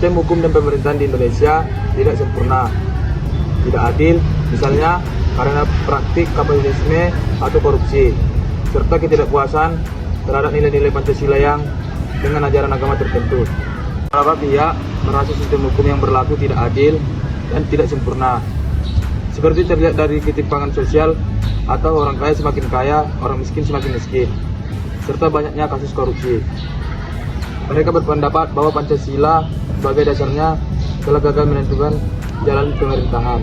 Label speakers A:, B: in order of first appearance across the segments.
A: Sistem hukum dan pemerintahan di Indonesia tidak sempurna, tidak adil, misalnya karena praktik kapitalisme atau korupsi, serta ketidakpuasan terhadap nilai-nilai Pancasila yang dengan ajaran agama tertentu. Beberapa pihak merasa sistem hukum yang berlaku tidak adil dan tidak sempurna, seperti terlihat dari ketimpangan sosial atau orang kaya semakin kaya, orang miskin semakin miskin, serta banyaknya kasus korupsi. Mereka berpendapat bahwa Pancasila sebagai dasarnya telah gagal menentukan jalan pemerintahan.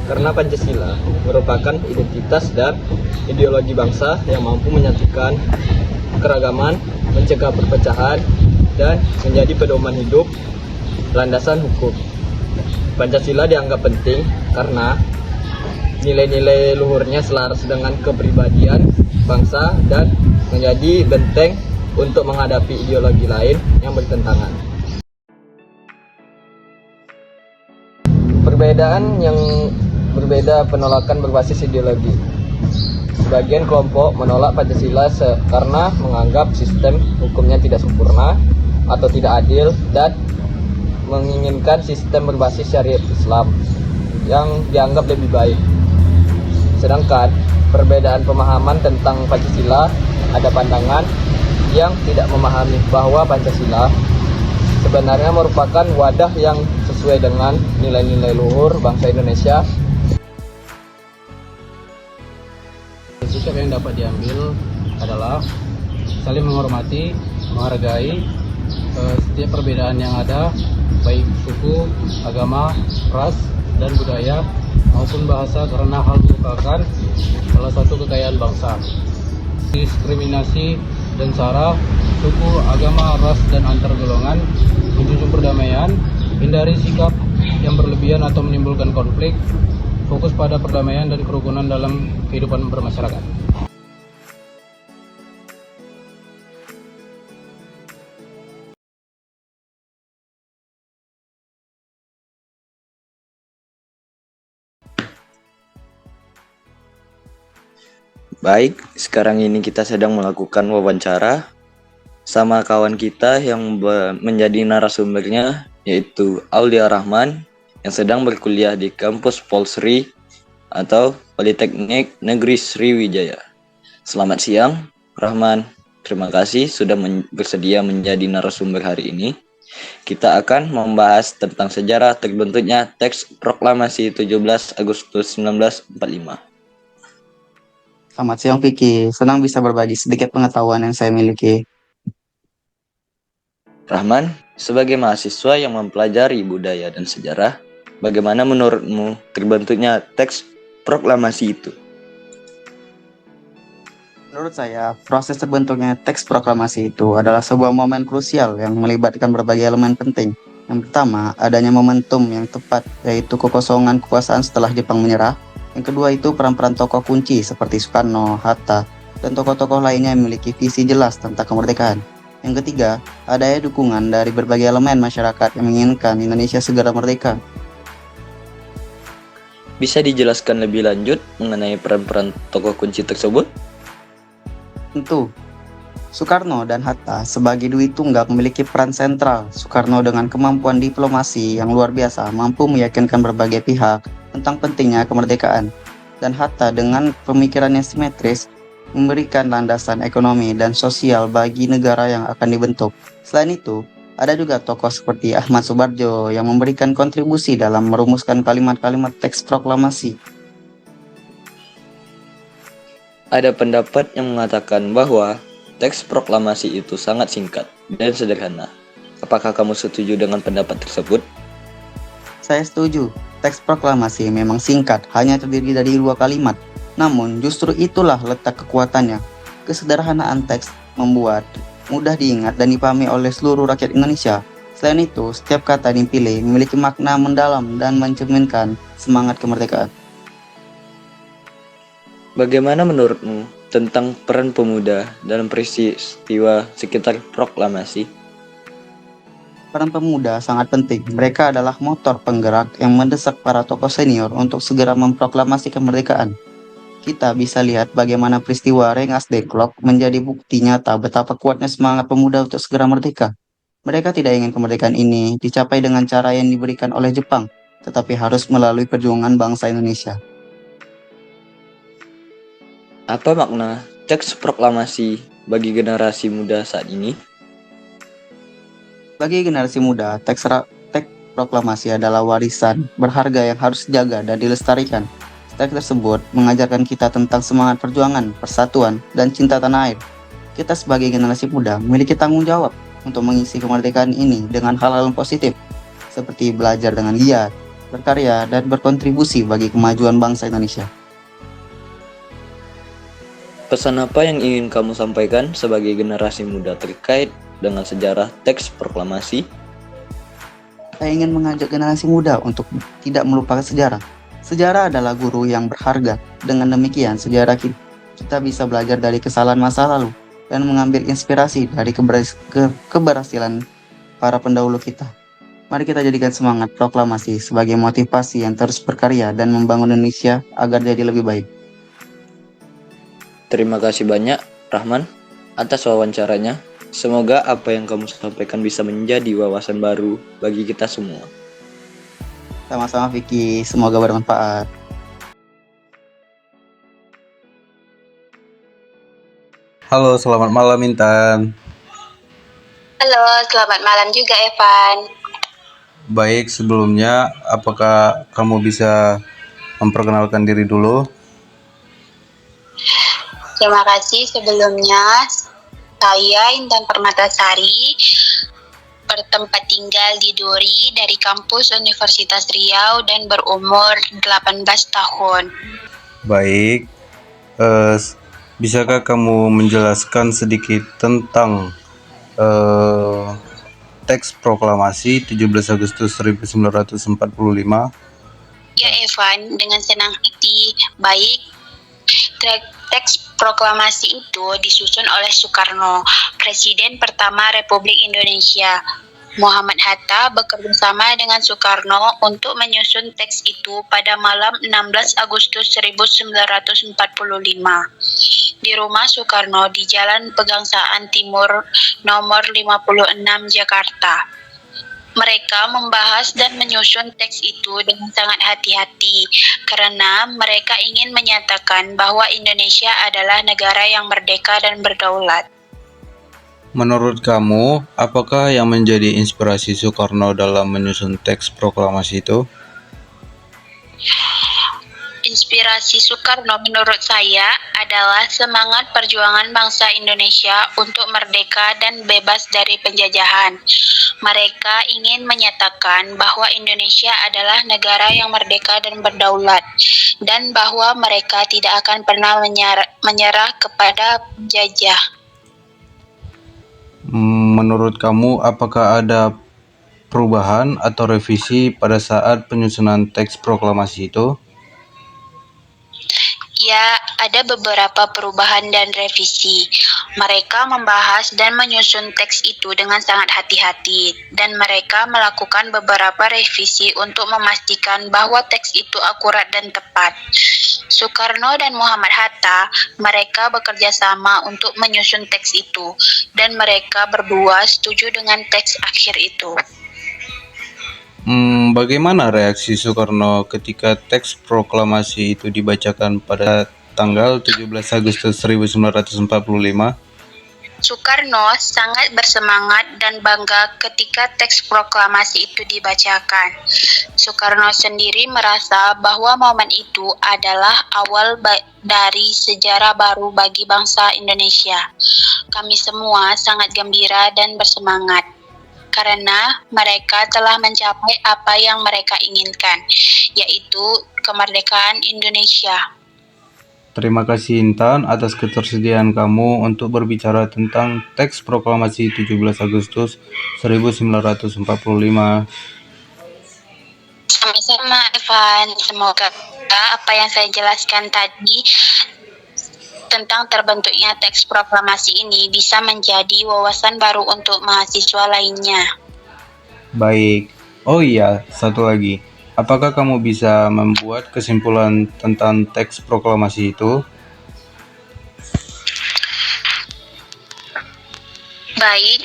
B: Karena Pancasila merupakan identitas dan ideologi bangsa yang mampu menyatukan keragaman, mencegah perpecahan, dan menjadi pedoman hidup landasan hukum. Pancasila dianggap penting karena nilai-nilai luhurnya selaras dengan kepribadian bangsa dan menjadi benteng untuk menghadapi ideologi lain yang bertentangan. Perbedaan yang berbeda penolakan berbasis ideologi. Sebagian kelompok menolak Pancasila karena menganggap sistem hukumnya tidak sempurna atau tidak adil dan menginginkan sistem berbasis syariat Islam yang dianggap lebih baik. Sedangkan perbedaan pemahaman tentang Pancasila, ada pandangan yang tidak memahami bahwa Pancasila sebenarnya merupakan wadah yang sesuai dengan nilai-nilai luhur bangsa Indonesia.
C: Sikap yang dapat diambil adalah saling menghormati, menghargai setiap perbedaan yang ada, baik suku, agama, ras, dan budaya maupun bahasa, karena hal merupakan salah satu kekayaan bangsa. Diskriminasi dan sara, suku, agama, ras, dan antar golongan, menjunjung perdamaian, hindari sikap yang berlebihan atau menimbulkan konflik, fokus pada perdamaian dan kerukunan dalam kehidupan bermasyarakat.
D: Baik, sekarang ini kita sedang melakukan wawancara sama kawan kita yang menjadi narasumbernya, yaitu Aulia Rahman yang sedang berkuliah di kampus Polsri atau Politeknik Negeri Sriwijaya. Selamat siang, Rahman. Terima kasih sudah bersedia menjadi narasumber hari ini. Kita akan membahas tentang sejarah terbentuknya teks proklamasi 17 Agustus 1945.
E: Selamat siang Vicky, senang bisa berbagi sedikit pengetahuan yang saya miliki.
D: Rahman, sebagai mahasiswa yang mempelajari budaya dan sejarah, bagaimana menurutmu terbentuknya teks proklamasi itu?
E: Menurut saya, proses terbentuknya teks proklamasi itu adalah sebuah momen krusial yang melibatkan berbagai elemen penting. Yang pertama, adanya momentum yang tepat, yaitu kekosongan kekuasaan setelah Jepang menyerah. Yang kedua itu peran-peran tokoh kunci seperti Soekarno, Hatta, dan tokoh-tokoh lainnya yang memiliki visi jelas tentang kemerdekaan. Yang ketiga, adanya dukungan dari berbagai elemen masyarakat yang menginginkan Indonesia segera merdeka.
D: Bisa dijelaskan lebih lanjut mengenai peran-peran tokoh kunci tersebut?
E: Tentu, Soekarno dan Hatta sebagai Dwi Tunggal memiliki peran sentral. Soekarno dengan kemampuan diplomasi yang luar biasa mampu meyakinkan berbagai pihak tentang pentingnya kemerdekaan, dan Hatta dengan pemikiran yang simetris memberikan landasan ekonomi dan sosial bagi negara yang akan dibentuk. Selain itu, ada juga tokoh seperti Ahmad Soebardjo yang memberikan kontribusi dalam merumuskan kalimat-kalimat teks proklamasi.
D: Ada pendapat yang mengatakan bahwa teks proklamasi itu sangat singkat dan sederhana. Apakah kamu setuju dengan pendapat tersebut?
E: Saya setuju. Teks proklamasi memang singkat, hanya terdiri dari 2 kalimat. Namun, justru itulah letak kekuatannya. Kesederhanaan teks membuat mudah diingat dan dipahami oleh seluruh rakyat Indonesia. Selain itu, setiap kata yang dipilih memiliki makna mendalam dan mencerminkan semangat kemerdekaan.
D: Bagaimana menurutmu tentang peran pemuda dalam peristiwa sekitar proklamasi?
E: Peran pemuda sangat penting. Mereka adalah motor penggerak yang mendesak para tokoh senior untuk segera memproklamasi kemerdekaan. Kita bisa lihat bagaimana peristiwa Rengas Dengklok menjadi bukti nyata betapa kuatnya semangat pemuda untuk segera merdeka. Mereka tidak ingin kemerdekaan ini dicapai dengan cara yang diberikan oleh Jepang, tetapi harus melalui perjuangan bangsa Indonesia.
D: Apa makna teks proklamasi bagi generasi muda saat ini?
E: Bagi generasi muda, teks proklamasi adalah warisan berharga yang harus dijaga dan dilestarikan. Teks tersebut mengajarkan kita tentang semangat perjuangan, persatuan, dan cinta tanah air. Kita sebagai generasi muda memiliki tanggung jawab untuk mengisi kemerdekaan ini dengan hal-hal yang positif, seperti belajar dengan giat, berkarya, dan berkontribusi bagi kemajuan bangsa Indonesia.
D: Pesan apa yang ingin kamu sampaikan sebagai generasi muda terkait dengan sejarah teks proklamasi?
E: Saya ingin mengajak generasi muda untuk tidak melupakan sejarah. Sejarah adalah guru yang berharga. Dengan demikian, sejarah kita bisa belajar dari kesalahan masa lalu dan mengambil inspirasi dari keberhasilan para pendahulu kita. Mari kita jadikan semangat proklamasi sebagai motivasi yang terus berkarya dan membangun Indonesia agar jadi lebih baik.
D: Terima kasih banyak, Rahman, atas wawancaranya. Semoga apa yang kamu sampaikan bisa menjadi wawasan baru bagi kita semua.
E: Sama-sama Vicky, semoga bermanfaat.
F: Halo, selamat malam Intan.
G: Halo, selamat malam juga Evan.
F: Baik, sebelumnya apakah kamu bisa memperkenalkan diri dulu?
G: Terima kasih sebelumnya. Saya Intan Permatasari, bertempat tinggal di Duri dari kampus Universitas Riau dan berumur 18 tahun.
F: Baik, bisakah kamu menjelaskan sedikit tentang teks proklamasi 17 Agustus 1945?
G: Ya Evan, dengan senang hati. Baik, teks proklamasi itu disusun oleh Soekarno, Presiden pertama Republik Indonesia. Muhammad Hatta bekerja sama dengan Soekarno untuk menyusun teks itu pada malam 16 Agustus 1945 di rumah Soekarno di Jalan Pegangsaan Timur nomor 56 Jakarta. Mereka membahas dan menyusun teks itu dengan sangat hati-hati karena mereka ingin menyatakan bahwa Indonesia adalah negara yang merdeka dan berdaulat.
F: Menurut kamu, apakah yang menjadi inspirasi Soekarno dalam menyusun teks proklamasi itu?
G: Inspirasi Soekarno menurut saya adalah semangat perjuangan bangsa Indonesia untuk merdeka dan bebas dari penjajahan. Mereka ingin menyatakan bahwa Indonesia adalah negara yang merdeka dan berdaulat, dan bahwa mereka tidak akan pernah menyerah kepada penjajah.
F: Menurut kamu, apakah ada perubahan atau revisi pada saat penyusunan teks proklamasi itu?
G: Ya, ada beberapa perubahan dan revisi. Mereka membahas dan menyusun teks itu dengan sangat hati-hati, dan mereka melakukan beberapa revisi untuk memastikan bahwa teks itu akurat dan tepat. Soekarno dan Muhammad Hatta, mereka bekerja sama untuk menyusun teks itu, dan mereka berdua setuju dengan teks akhir itu.
F: Bagaimana reaksi Soekarno ketika teks proklamasi itu dibacakan pada tanggal 17 Agustus 1945?
G: Soekarno sangat bersemangat dan bangga ketika teks proklamasi itu dibacakan. Soekarno sendiri merasa bahwa momen itu adalah awal dari sejarah baru bagi bangsa Indonesia. Kami semua sangat gembira dan bersemangat karena mereka telah mencapai apa yang mereka inginkan, yaitu kemerdekaan Indonesia.
F: Terima kasih Intan atas ketersediaan kamu untuk berbicara tentang teks proklamasi 17 Agustus 1945.
G: Sama-sama Evan, semoga apa yang saya jelaskan tadi tentang terbentuknya teks proklamasi ini bisa menjadi wawasan baru untuk mahasiswa lainnya.
F: Baik. Oh iya, satu lagi. Apakah kamu bisa membuat kesimpulan tentang teks proklamasi itu?
G: Baik,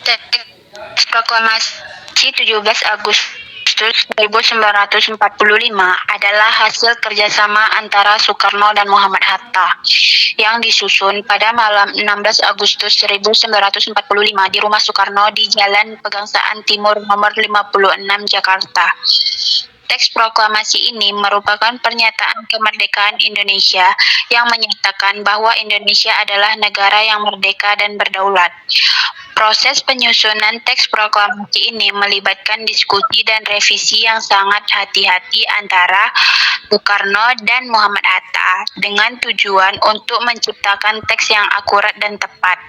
G: teks proklamasi 17 Agustus 1945 adalah hasil kerjasama antara Soekarno dan Muhammad Hatta yang disusun pada malam 16 Agustus 1945 di rumah Soekarno di Jalan Pegangsaan Timur nomor 56 Jakarta. Teks proklamasi ini merupakan pernyataan kemerdekaan Indonesia yang menyatakan bahwa Indonesia adalah negara yang merdeka dan berdaulat. Proses penyusunan teks proklamasi ini melibatkan diskusi dan revisi yang sangat hati-hati antara Soekarno dan Muhammad Hatta dengan tujuan untuk menciptakan teks yang akurat dan tepat.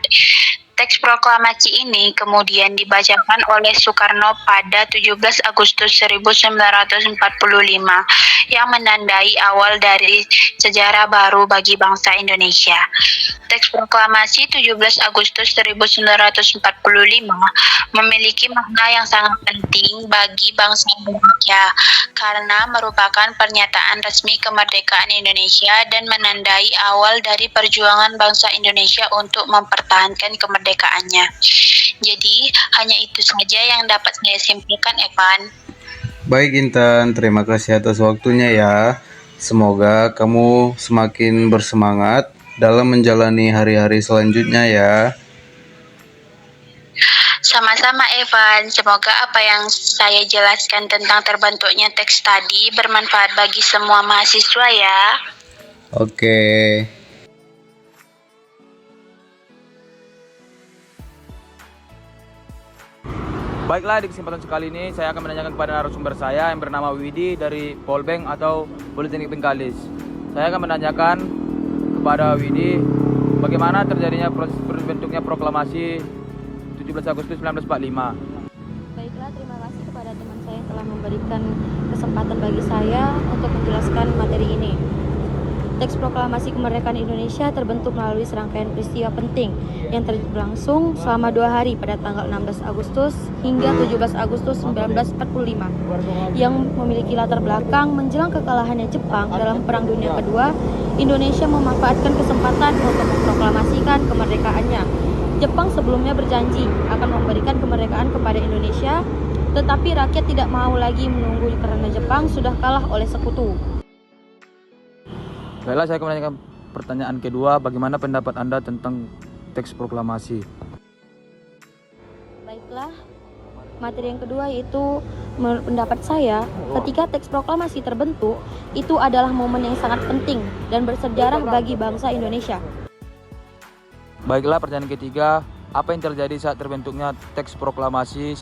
G: Teks proklamasi ini kemudian dibacakan oleh Soekarno pada 17 Agustus 1945 yang menandai awal dari sejarah baru bagi bangsa Indonesia. Teks proklamasi 17 Agustus 1945 memiliki makna yang sangat penting bagi bangsa Indonesia karena merupakan pernyataan resmi kemerdekaan Indonesia dan menandai awal dari perjuangan bangsa Indonesia untuk mempertahankan kemerdekaannya. Jadi, hanya itu saja yang dapat saya simpulkan, Evan.
F: Baik Intan, terima kasih atas waktunya ya. Semoga kamu semakin bersemangat dalam menjalani hari-hari selanjutnya ya.
G: Sama-sama Evan, semoga apa yang saya jelaskan tentang terbentuknya teks tadi bermanfaat bagi semua mahasiswa ya.
F: Oke.
A: Baiklah, di kesempatan sekali ini saya akan menanyakan kepada narasumber saya yang bernama Widi dari Polbank atau Politeknik Bengkalis. Saya akan menanyakan kepada Widi bagaimana terjadinya proses terbentuknya proklamasi 17 Agustus 1945.
H: Baiklah, terima kasih kepada teman saya yang telah memberikan kesempatan bagi saya untuk menjelaskan materi ini. Teks proklamasi kemerdekaan Indonesia terbentuk melalui serangkaian peristiwa penting yang berlangsung selama 2 hari pada tanggal 16 Agustus hingga 17 Agustus 1945 yang memiliki latar belakang menjelang kekalahannya Jepang dalam Perang Dunia Kedua. Indonesia memanfaatkan kesempatan untuk memproklamasikan kemerdekaannya. Jepang sebelumnya berjanji akan memberikan kemerdekaan kepada Indonesia, tetapi rakyat tidak mau lagi menunggu karena Jepang sudah kalah oleh sekutu.
A: Baiklah, saya akan menanyakan pertanyaan kedua, bagaimana pendapat Anda tentang teks proklamasi?
H: Baiklah, materi yang kedua yaitu menurut pendapat saya, ketika teks proklamasi terbentuk, itu adalah momen yang sangat penting dan bersejarah bagi bangsa Indonesia.
A: Baiklah, pertanyaan ketiga, apa yang terjadi saat terbentuknya teks proklamasi?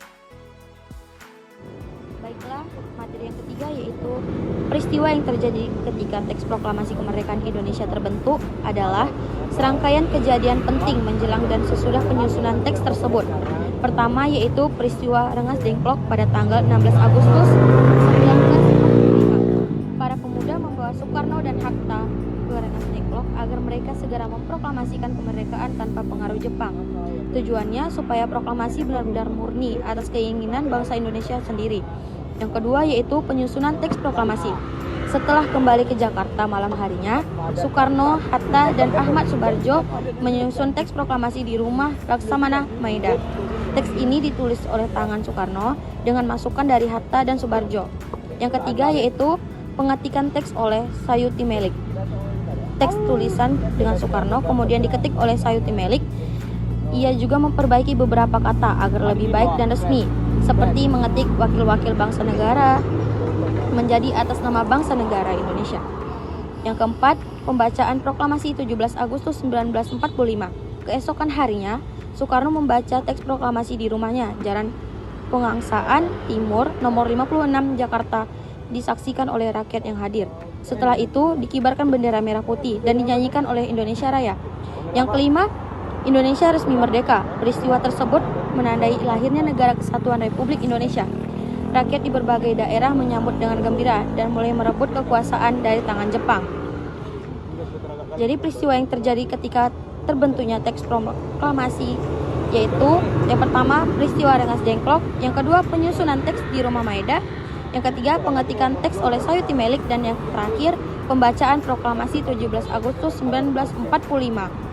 H: Baiklah, materi yang ketiga yaitu peristiwa yang terjadi ketika teks proklamasi kemerdekaan Indonesia terbentuk adalah serangkaian kejadian penting menjelang dan sesudah penyusunan teks tersebut. Pertama yaitu peristiwa Rengas Dengklok pada tanggal 16 Agustus 1945. Para pemuda membawa Soekarno dan Hatta ke Rengas Dengklok agar mereka segera memproklamasikan kemerdekaan tanpa pengaruh Jepang. Tujuannya supaya proklamasi benar-benar murni atas keinginan bangsa Indonesia sendiri. Yang kedua yaitu penyusunan teks proklamasi. Setelah kembali ke Jakarta malam harinya, Soekarno, Hatta, dan Ahmad Subarjo menyusun teks proklamasi di rumah Laksamana Maeda. Teks ini ditulis oleh tangan Soekarno dengan masukan dari Hatta dan Subarjo. Yang ketiga yaitu pengetikan teks oleh Sayuti Melik. Teks tulisan dengan Soekarno kemudian diketik oleh Sayuti Melik. Ia juga memperbaiki beberapa kata agar lebih baik dan resmi, seperti mengetik wakil-wakil bangsa negara menjadi atas nama bangsa negara Indonesia. Yang keempat, pembacaan proklamasi 17 Agustus 1945. Keesokan harinya, Soekarno membaca teks proklamasi di rumahnya, Jalan Pegangsaan Timur nomor 56 Jakarta, disaksikan oleh rakyat yang hadir. Setelah itu, dikibarkan bendera merah putih dan dinyanyikan oleh Indonesia Raya. Yang kelima, Indonesia resmi merdeka. Peristiwa tersebut menandai lahirnya Negara Kesatuan Republik Indonesia. Rakyat di berbagai daerah menyambut dengan gembira dan mulai merebut kekuasaan dari tangan Jepang. Jadi peristiwa yang terjadi ketika terbentuknya teks proklamasi yaitu yang pertama peristiwa Rengas Dengklok, yang kedua penyusunan teks di rumah Maeda, Yang ketiga, pengetikan teks oleh Sayuti Melik. Dan yang terakhir, pembacaan proklamasi 17 Agustus 1945.